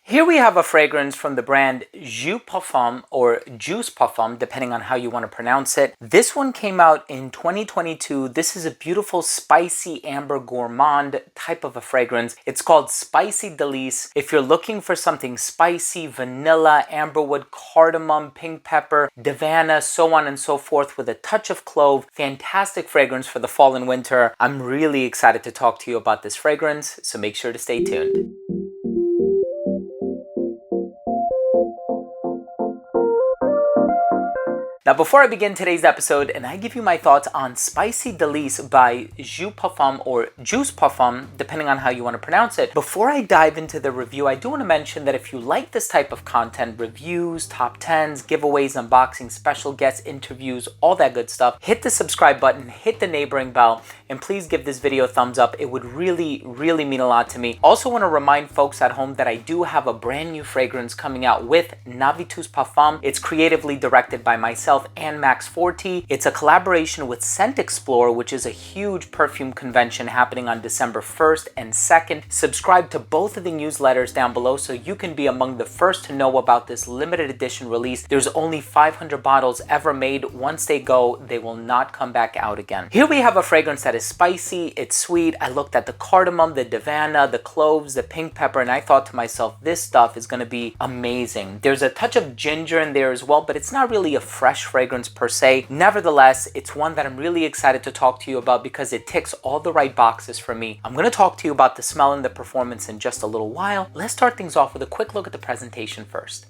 Here we have a fragrance from the brand J.U.S Parfums or J.U.S Parfums, depending on how you want to pronounce it. This one came out in 2022. This is a beautiful spicy amber gourmand type of a fragrance. It's called Spicydelice. If you're looking for something spicy, vanilla, amberwood, cardamom, pink pepper, davana, so on and so forth with a touch of clove, fantastic fragrance for the fall and winter. I'm really excited to talk to you about this fragrance, so make sure to stay tuned. Now, before I begin today's episode and I give you my thoughts on Spicydelice by J.U.S Parfums or J.U.S Parfums, depending on how you want to pronounce it, before I dive into the review, I do want to mention that if you like this type of content, reviews, top 10s, giveaways, unboxings, special guest interviews, all that good stuff, hit the subscribe button, hit the neighboring bell, and please give this video a thumbs up. It would really mean a lot to me. Also want to remind folks at home that I do have a brand new fragrance coming out with J.U.S Parfums. It's creatively directed by myself and Max Forti. It's a collaboration with Scent Explorer, which is a huge perfume convention happening on December 1st and 2nd. Subscribe to both of the newsletters down below so you can be among the first to know about this limited edition release. There's only 500 bottles ever made. Once they go, they will not come back out again. Here we have a fragrance that is spicy, it's sweet. I looked at the cardamom, the davana, the cloves, the pink pepper, and I thought to myself, this stuff is going to be amazing. There's a touch of ginger in there as well, but it's not really a fresh fragrance per se. Nevertheless, it's one that I'm really excited to talk to you about because it ticks all the right boxes for me. I'm going to talk to you about the smell and the performance in just a little while. Let's start things off with a quick look at the presentation first.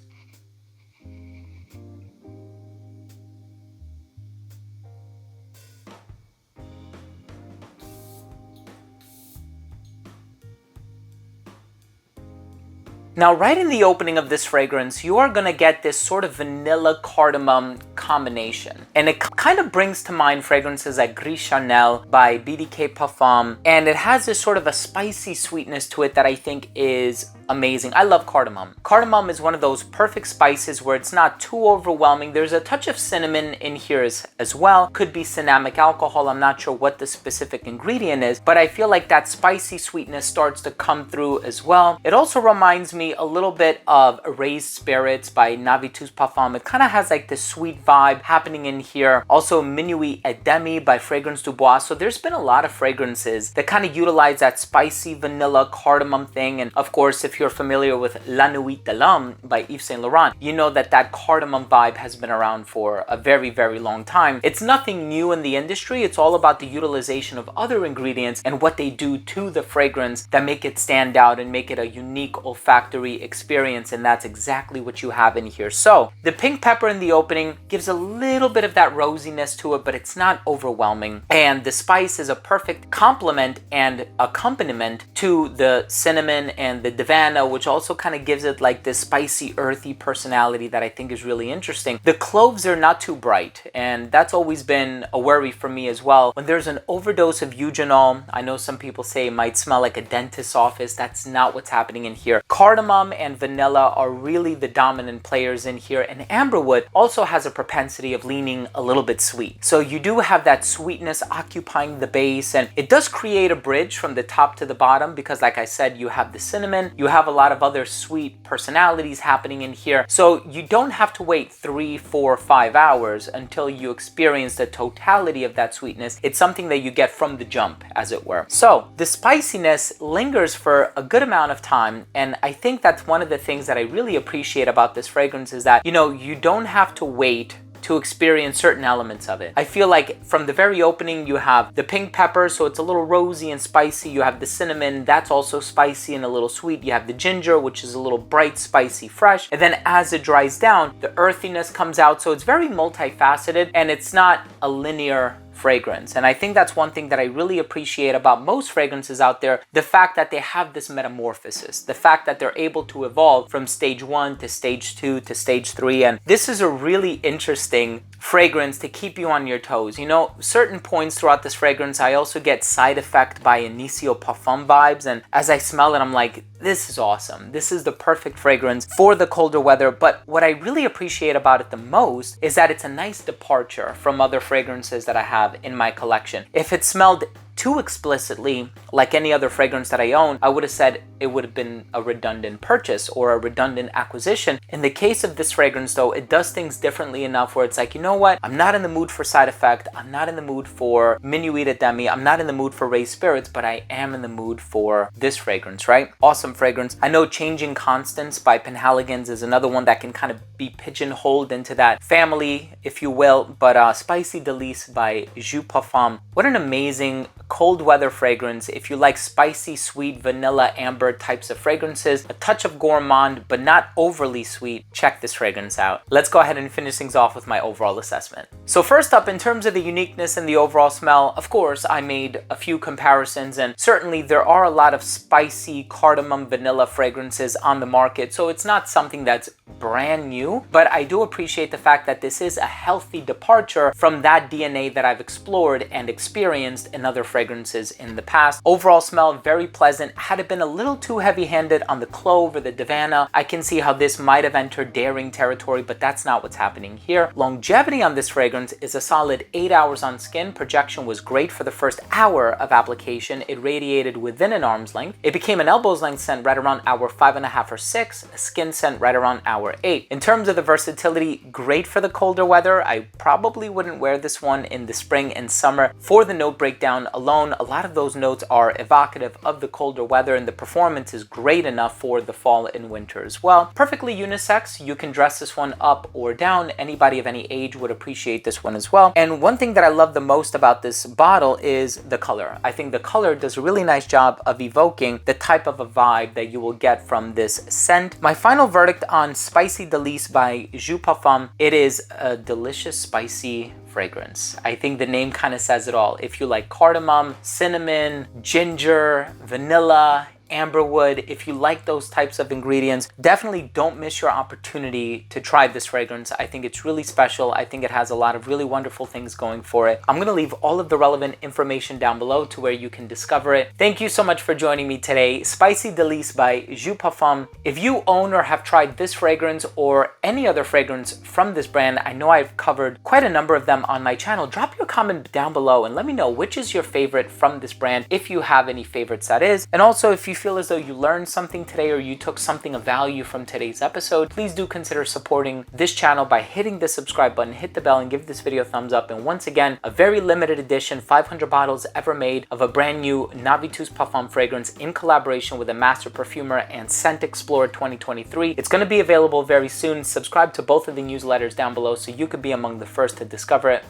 Now, right in the opening of this fragrance, you are going to get this sort of vanilla cardamom combination. And it kind of brings to mind fragrances like Gris Chanel by BDK Parfum. And it has this sort of a spicy sweetness to it that I think is amazing. I love cardamom. Cardamom is one of those perfect spices where it's not too overwhelming. There's a touch of cinnamon in here as well. Could be cinnamic alcohol. I'm not sure what the specific ingredient is, but I feel like that spicy sweetness starts to come through as well. It also reminds me a little bit of Raised Spirits by J.U.S Parfums. It kind of has like this sweet vibe happening in here. Also Minuit et Demi by Fragrance du Bois. So there's been a lot of fragrances that kind of utilize that spicy vanilla cardamom thing. And of course, if you're familiar with La Nuit de l'Homme by Yves Saint Laurent, you know that that cardamom vibe has been around for a very long time. It's nothing new in the industry. It's all about the utilization of other ingredients and what they do to the fragrance that make it stand out and make it a unique olfactory experience, and that's exactly what you have in here. So the pink pepper in the opening gives a little bit of that rosiness to it, but it's not overwhelming. And the spice is a perfect complement and accompaniment to the cinnamon and the davana, which also kind of gives it like this spicy, earthy personality that I think is really interesting. The cloves are not too bright, and that's always been a worry for me as well. When there's an overdose of eugenol, I know some people say it might smell like a dentist's office. That's not what's happening in here. Cardamom and vanilla are really the dominant players in here, and amberwood also has a propensity of leaning a little bit sweet. So you do have that sweetness occupying the base, and it does create a bridge from the top to the bottom because, like I said, you have the cinnamon, you have a lot of other sweet personalities happening in here. So you don't have to wait 3, 4, 5 hours until you experience the totality of that sweetness. It's something that you get from the jump, as it were. So the spiciness lingers for a good amount of time, and I think that's one of the things that I really appreciate about this fragrance is that, you know, you don't have to wait to experience certain elements of it. I feel like from the very opening, you have the pink pepper, so it's a little rosy and spicy. You have the cinnamon, that's also spicy and a little sweet. You have the ginger, which is a little bright, spicy, fresh. And then as it dries down, the earthiness comes out. So it's very multifaceted, and it's not a linear fragrance. And I think that's one thing that I really appreciate about most fragrances out there, the fact that they have this metamorphosis, the fact that they're able to evolve from stage 1 to stage 2 to stage 3. And this is a really interesting fragrance to keep you on your toes. You know, certain points throughout this fragrance, I also get side effect by Inicio Parfum vibes. And as I smell it, I'm like, this is awesome. This is the perfect fragrance for the colder weather. But what I really appreciate about it the most is that it's a nice departure from other fragrances that I have in my collection. If it smelled too explicitly, like any other fragrance that I own, I would have said it would have been a redundant purchase or a redundant acquisition. In the case of this fragrance though, it does things differently enough where it's like, you know what? I'm not in the mood for Side Effect. I'm not in the mood for Minuit et Demi. I'm not in the mood for Raised Spirits, but I am in the mood for this fragrance, right? Awesome fragrance. I know Changing Constants by Penhaligon's is another one that can kind of be pigeonholed into that family, if you will, but Spicydelice by J.U.S Parfums. What an amazing cold weather fragrance. If you like spicy, sweet, vanilla, amber types of fragrances, a touch of gourmand, but not overly sweet, check this fragrance out. Let's go ahead and finish things off with my overall assessment. So first up, in terms of the uniqueness and the overall smell, of course, I made a few comparisons, and certainly there are a lot of spicy cardamom vanilla fragrances on the market, so it's not something that's brand new, but I do appreciate the fact that this is a healthy departure from that DNA that I've explored and experienced in other fragrances in the past. Overall smell, very pleasant. Had it been a little too heavy-handed on the clove or the Davana, I can see how this might have entered daring territory, but that's not what's happening here. Longevity on this fragrance is a solid 8 hours on skin. Projection was great for the first hour of application. It radiated within an arm's length. It became an elbow's length scent right around hour 5.5 or 6, a skin scent right around hour 8. In terms of the versatility, great for the colder weather. I probably wouldn't wear this one in the spring and summer. For the note breakdown alone, a lot of those notes are evocative of the colder weather, and the performance is great enough for the fall and winter as well. Perfectly unisex. You can dress this one up or down. Anybody of any age would appreciate this one as well. And one thing that I love the most about this bottle is the color. I think the color does a really nice job of evoking the type of a vibe that you will get from this scent. My final verdict on Spicydelice by J.U.S Parfums, it is a delicious spicy fragrance. I think the name kind of says it all. If you like cardamom, cinnamon, ginger, vanilla, amberwood, if you like those types of ingredients, definitely don't miss your opportunity to try this fragrance. I think it's really special. I think it has a lot of really wonderful things going for it. I'm going to leave all of the relevant information down below to where you can discover it. Thank you so much for joining me today. Spicydelice by J.U.S Parfums. If you own or have tried this fragrance or any other fragrance from this brand, I know I've covered quite a number of them on my channel. Drop your comment down below and let me know which is your favorite from this brand, if you have any favorites that is. And also, if you feel as though you learned something today or you took something of value from today's episode, please do consider supporting this channel by hitting the subscribe button, hit the bell, and give this video a thumbs up. And once again, a very limited edition 500 bottles ever made of a brand new J.U.S Parfums fragrance in collaboration with a master perfumer and Scent Explorer 2023. It's going to be available very soon. Subscribe to both of the newsletters down below so you could be among the first to discover it.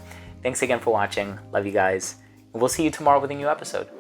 Thanks again for watching. Love you guys. And we'll see you tomorrow with a new episode.